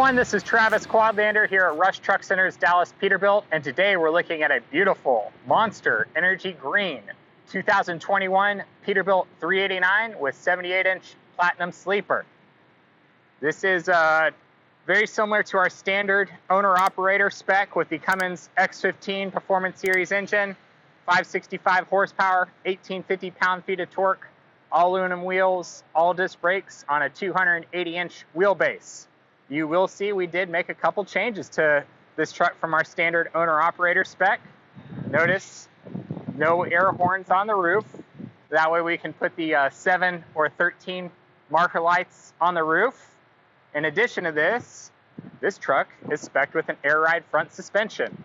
everyone, this is Travis Quadlander here at Rush Truck Center's Dallas Peterbilt, and today we're looking at a beautiful Monster Energy Green 2021 Peterbilt 389 with 78-inch Platinum Sleeper. This is very similar to our standard owner-operator spec with the Cummins X-15 Performance Series engine, 565 horsepower, 1850 pound-feet of torque, all aluminum wheels, all disc brakes on a 280-inch wheelbase. You will see we did make a couple changes to this truck from our standard owner-operator spec. Notice no air horns on the roof. That way we can put the 7 or 13 marker lights on the roof. In addition to this truck is spec'd with an air ride front suspension.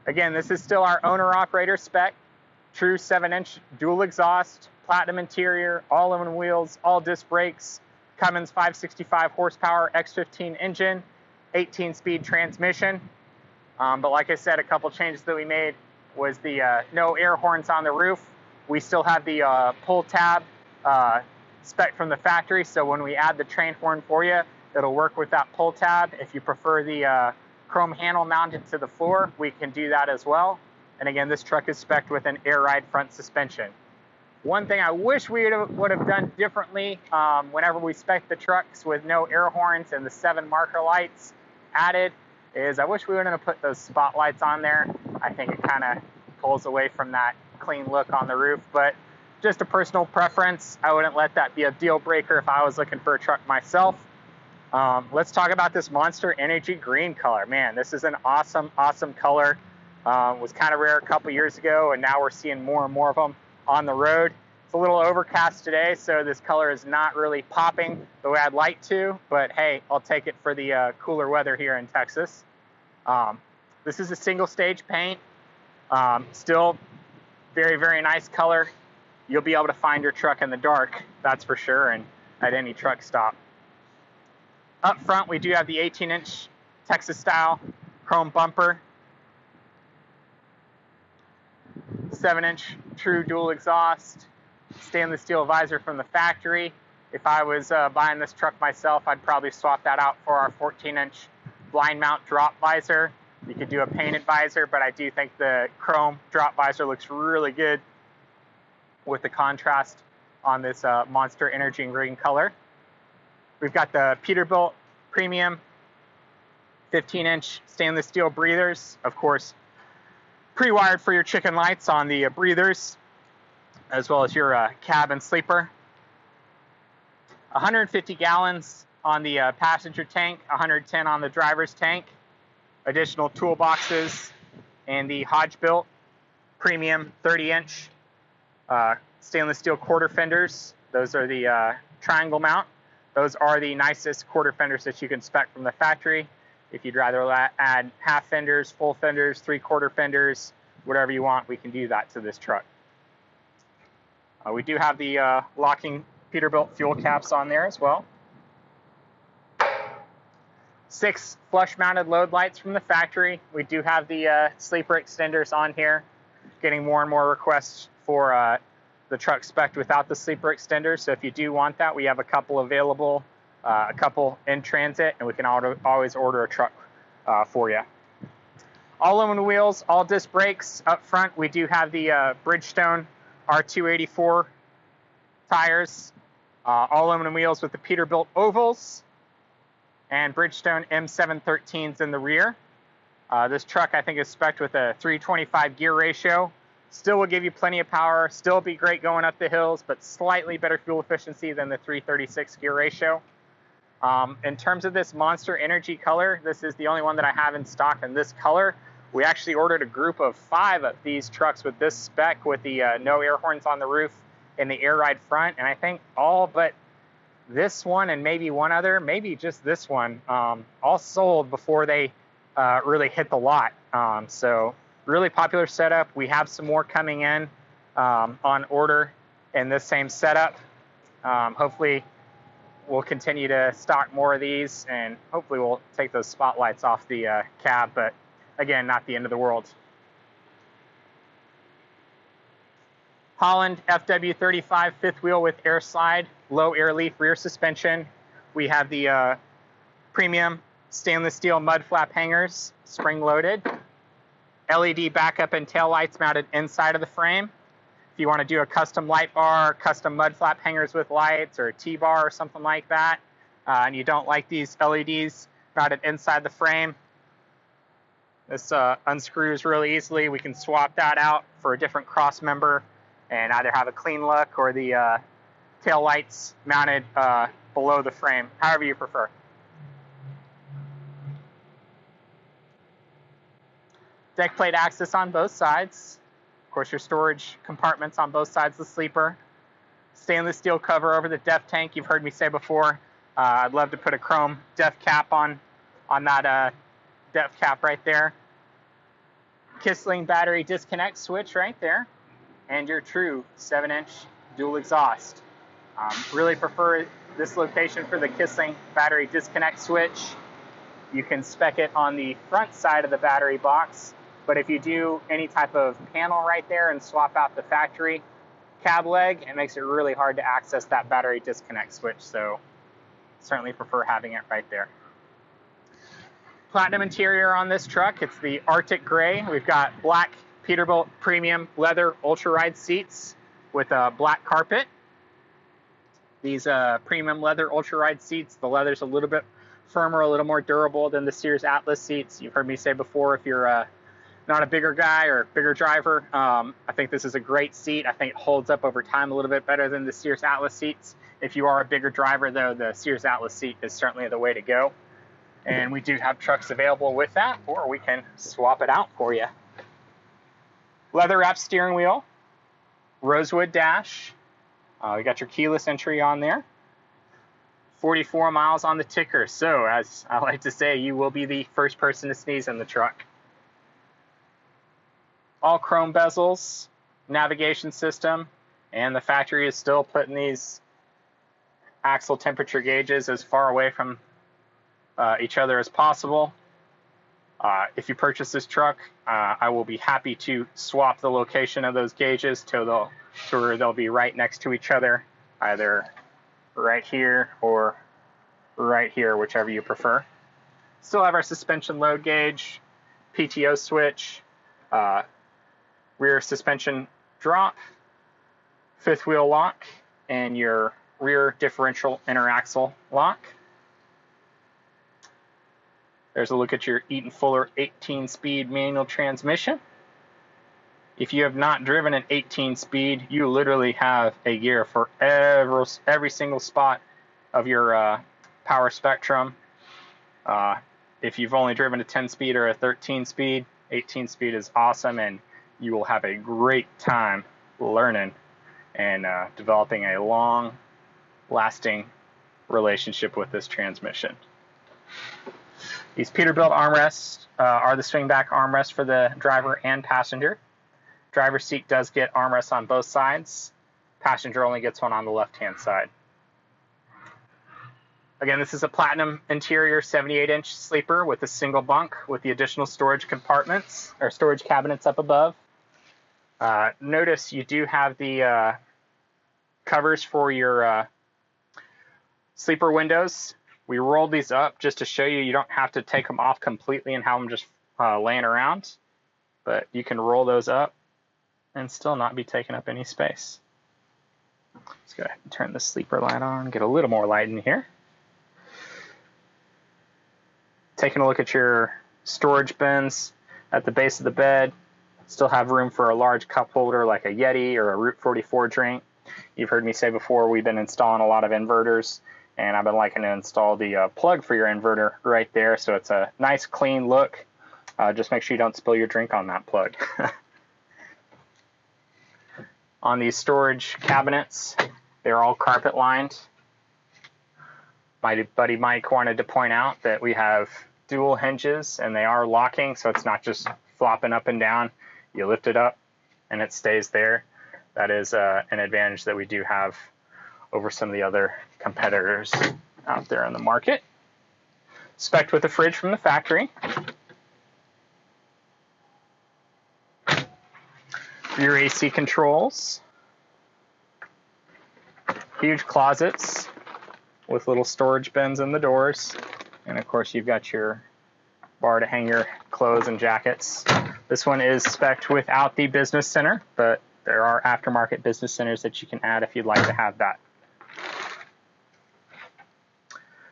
Again, this is still our owner-operator spec. True 7-inch dual exhaust, platinum interior, all aluminum wheels, all disc brakes, Cummins 565 horsepower X-15 engine, 18-speed transmission. But like I said, a couple changes that we made was the no air horns on the roof. We still have the pull tab spec from the factory, so when we add the train horn for you, it'll work with that pull tab. If you prefer the chrome handle mounted to the floor, we can do that as well. And again, this truck is spec'd with an air ride front suspension. One thing I wish we would have done differently whenever we spec the trucks with no air horns and the 7 marker lights added is I wish we wouldn't have put those spotlights on there. I think it kind of pulls away from that clean look on the roof, but just a personal preference. I wouldn't let that be a deal breaker if I was looking for a truck myself. Let's talk about this Monster Energy Green color. Man, this is an awesome, awesome color. Was kind of rare a couple years ago, and now we're seeing more and more of them on the road. It's a little overcast today, so this color is not really popping the way I'd like to, but hey, I'll take it for the cooler weather here in Texas. This is a single stage paint. Still very, very nice color. You'll be able to find your truck in the dark, that's for sure, and at any truck stop. Up front, we do have the 18-inch Texas style chrome bumper, 7-inch true dual exhaust, stainless steel visor from the factory. If I was buying this truck myself, I'd probably swap that out for our 14-inch blind mount drop visor. You could do a painted visor, but I do think the chrome drop visor looks really good with the contrast on this Monster Energy Green color. We've got the Peterbilt Premium 15-inch stainless steel breathers, of course, pre-wired for your chicken lights on the breathers, as well as your cabin sleeper. 150 gallons on the passenger tank, 110 on the driver's tank. Additional toolboxes and the Hogebuilt Premium 30-inch stainless steel quarter fenders. Those are the triangle mount. Those are the nicest quarter fenders that you can spec from the factory. If you'd rather add half fenders, full fenders, 3/4 fenders, whatever you want, we can do that to this truck. We do have the locking Peterbilt fuel caps on there as well. 6 flush-mounted load lights from the factory. We do have the sleeper extenders on here. Getting more and more requests for the truck spec'd without the sleeper extenders. So if you do want that, we have a couple available, a couple in transit, and we can always order a truck for you. All aluminum wheels, all disc brakes. Up front, we do have the Bridgestone R284 tires. All aluminum wheels with the Peterbilt ovals and Bridgestone M713s in the rear. This truck, I think, is spec'd with a 325 gear ratio. Still will give you plenty of power, still be great going up the hills, but slightly better fuel efficiency than the 336 gear ratio. In terms of this Monster Energy color, this is the only one that I have in stock in this color. We actually ordered a group of 5 of these trucks with this spec with the no air horns on the roof and the air ride front, and I think all but this one and maybe one other, maybe just this one, all sold before they really hit the lot. So really popular setup. We have some more coming in on order in this same setup. Hopefully we'll continue to stock more of these, and hopefully we'll take those spotlights off the cab, but again, not the end of the world. Holland FW35 fifth wheel with air slide, low air leaf rear suspension. We have the premium stainless steel mud flap hangers, spring loaded. LED backup and tail lights mounted inside of the frame. If you want to do a custom light bar, custom mud flap hangers with lights, or a T-bar or something like that, and you don't like these LEDs mounted inside the frame, this unscrews really easily. We can swap that out for a different cross member and either have a clean look or the tail lights mounted below the frame, however you prefer. Deck plate access on both sides. Of course, your storage compartments on both sides of the sleeper. Stainless steel cover over the def tank. You've heard me say before, I'd love to put a chrome def cap on that def cap right there. Kissling battery disconnect switch right there. And your true 7-inch dual exhaust. Really prefer this location for the Kissling battery disconnect switch. You can spec it on the front side of the battery box, but if you do any type of panel right there and swap out the factory cab leg, it makes it really hard to access that battery disconnect switch, so certainly prefer having it right there. Platinum interior on this truck, it's the Arctic Gray. We've got black Peterbilt premium leather UltraRide seats with a black carpet. These premium leather UltraRide seats, the leather's a little bit firmer, a little more durable than the Sears Atlas seats. You've heard me say before, if you're not a bigger guy or bigger driver, I think this is a great seat. I think it holds up over time a little bit better than the Sears Atlas seats. If you are a bigger driver, though, the Sears Atlas seat is certainly the way to go. And we do have trucks available with that, or we can swap it out for you. Leather wrapped steering wheel, Rosewood dash. You got your keyless entry on there. 44 miles on the ticker. So, as I like to say, you will be the first person to sneeze in the truck. All chrome bezels, navigation system, and the factory is still putting these axle temperature gauges as far away from each other as possible. If you purchase this truck, I will be happy to swap the location of those gauges to where they'll be right next to each other, either right here or right here, whichever you prefer. Still have our suspension load gauge, PTO switch, rear suspension drop, fifth wheel lock, and your rear differential interaxle lock. There's a look at your Eaton Fuller 18-speed manual transmission. If you have not driven an 18-speed, you literally have a gear for every single spot of your power spectrum. If you've only driven a 10-speed or a 13-speed, 18-speed is awesome, and you will have a great time learning and developing a long-lasting relationship with this transmission. These Peterbilt armrests are the swing-back armrests for the driver and passenger. Driver's seat does get armrests on both sides. Passenger only gets one on the left-hand side. Again, this is a platinum interior 78-inch sleeper with a single bunk with the additional storage compartments or storage cabinets up above. Notice you do have the covers for your sleeper windows. We rolled these up just to show you don't have to take them off completely and have them just laying around, but you can roll those up and still not be taking up any space. Let's go ahead and turn the sleeper light on, get a little more light in here. Taking a look at your storage bins at the base of the bed. Still have room for a large cup holder like a Yeti or a Route 44 drink. You've heard me say before, we've been installing a lot of inverters, and I've been liking to install the plug for your inverter right there, so it's a nice clean look. Just make sure you don't spill your drink on that plug. On these storage cabinets, they're all carpet lined. My buddy Mike wanted to point out that we have dual hinges and they are locking, so it's not just flopping up and down. You lift it up and it stays there. That is an advantage that we do have over some of the other competitors out there in the market. Spec'd with a fridge from the factory. Rear AC controls. Huge closets with little storage bins in the doors. And of course you've got your bar to hang your clothes and jackets. This one is spec'd without the business center, but there are aftermarket business centers that you can add if you'd like to have that.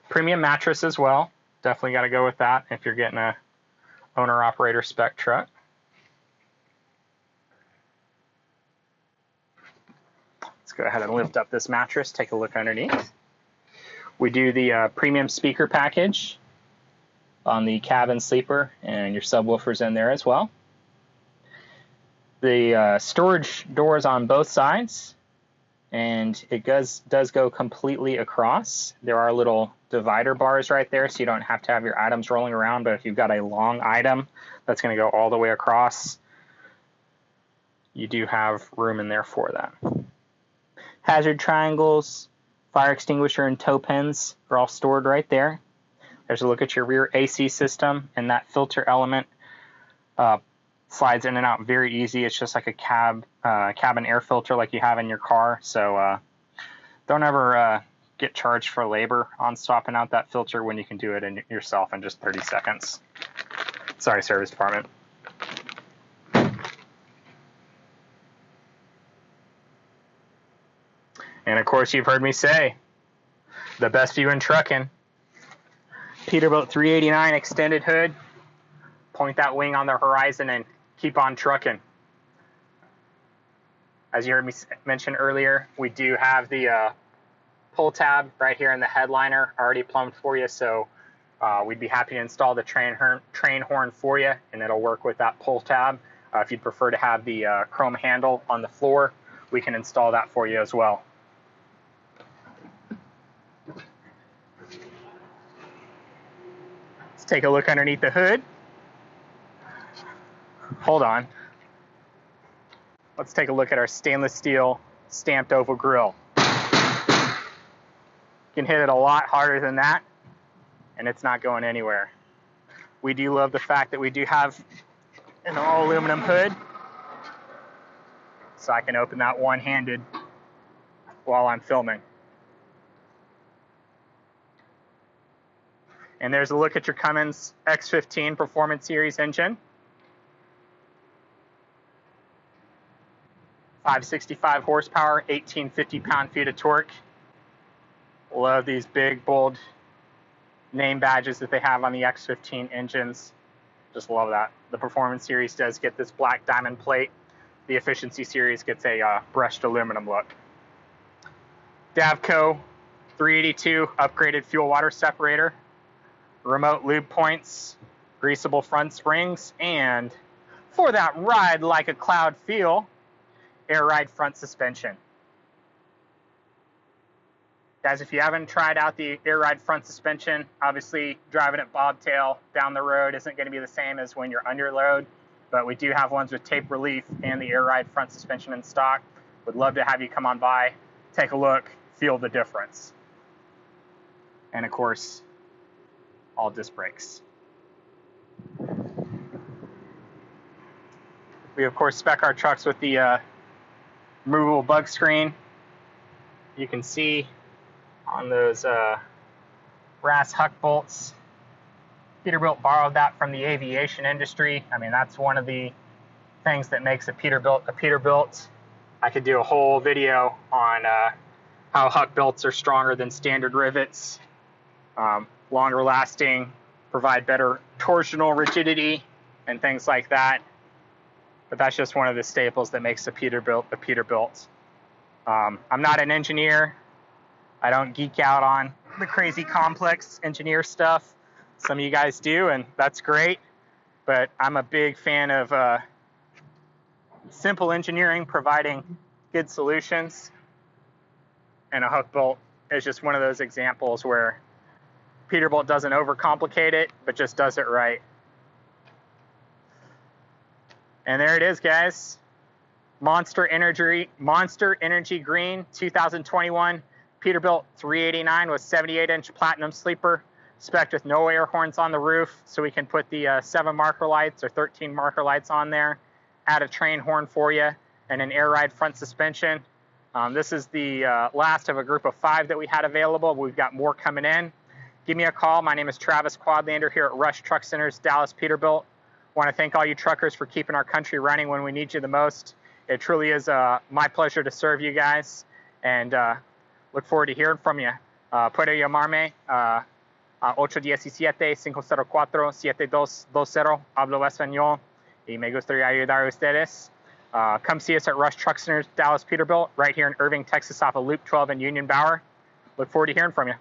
Premium mattress as well. Definitely got to go with that if you're getting a owner-operator spec truck. Let's go ahead and lift up this mattress, take a look underneath. We do the premium speaker package on the cabin sleeper, and your subwoofers in there as well. The storage doors on both sides, and it does go completely across. There are little divider bars right there, so you don't have to have your items rolling around, but if you've got a long item that's going to go all the way across, you do have room in there for that. Hazard triangles, fire extinguisher, and tow pins are all stored right there. There's a look at your rear AC system, and that filter element slides in and out very easy. It's just like a cabin air filter like you have in your car, so don't ever get charged for labor on swapping out that filter when you can do it yourself in just 30 seconds. Sorry, service department. And of course, you've heard me say, the best view in trucking. Peterbilt 389 extended hood. Point that wing on the horizon and keep on trucking. As you heard me mention earlier, we do have the pull tab right here in the headliner already plumbed for you, so we'd be happy to install the train horn for you, and it'll work with that pull tab. If you'd prefer to have the chrome handle on the floor, we can install that for you as well. Let's take a look underneath the hood. Hold on. Let's take a look at our stainless steel stamped oval grille. You can hit it a lot harder than that, and it's not going anywhere. We do love the fact that we do have an all aluminum hood, so I can open that one-handed while I'm filming. And there's a look at your Cummins X-15 Performance Series engine. 565 horsepower, 1850 pound-feet of torque. Love these big, bold name badges that they have on the X-15 engines. Just love that. The Performance Series does get this black diamond plate. The Efficiency Series gets a brushed aluminum look. Davco 382 upgraded fuel water separator. Remote lube points, greasable front springs, and for that ride like a cloud feel, air ride front suspension. Guys, if you haven't tried out the air ride front suspension, obviously driving it bobtail down the road isn't going to be the same as when you're under load, but we do have ones with tape relief and the air ride front suspension in stock. Would love to have you come on by, take a look, feel the difference. And of course, all disc brakes. We of course spec our trucks with the removable bug screen. You can see on those brass huck bolts, Peterbilt borrowed that from the aviation industry. I mean, that's one of the things that makes a Peterbilt. I could do a whole video on how huck bolts are stronger than standard rivets, longer lasting, provide better torsional rigidity, and things like that. But that's just one of the staples that makes a Peterbilt a Peterbilt. I'm not an engineer. I don't geek out on the crazy complex engineer stuff. Some of you guys do, and that's great. But I'm a big fan of simple engineering providing good solutions. And a huck bolt is just one of those examples where Peterbilt doesn't overcomplicate it, but just does it right. And there it is, guys. Monster Energy Green 2021 Peterbilt 389 with 78-inch platinum sleeper, spec'd with no air horns on the roof, so we can put the 7 marker lights or 13 marker lights on there, add a train horn for you, and an air ride front suspension. This is the last of a group of 5 that we had available. We've got more coming in. give me a call. My name is Travis Quadlander here at Rush Truck Centers, Dallas Peterbilt. Want to thank all you truckers for keeping our country running when we need you the most. It truly is my pleasure to serve you guys, and look forward to hearing from you. Puede llamarme 817-504-7220. Hablo español y me gustaría ayudar a ustedes. Come see us at Rush Truck Centers, Dallas Peterbilt, right here in Irving, Texas, off of Loop 12 and Union Bower. Look forward to hearing from you.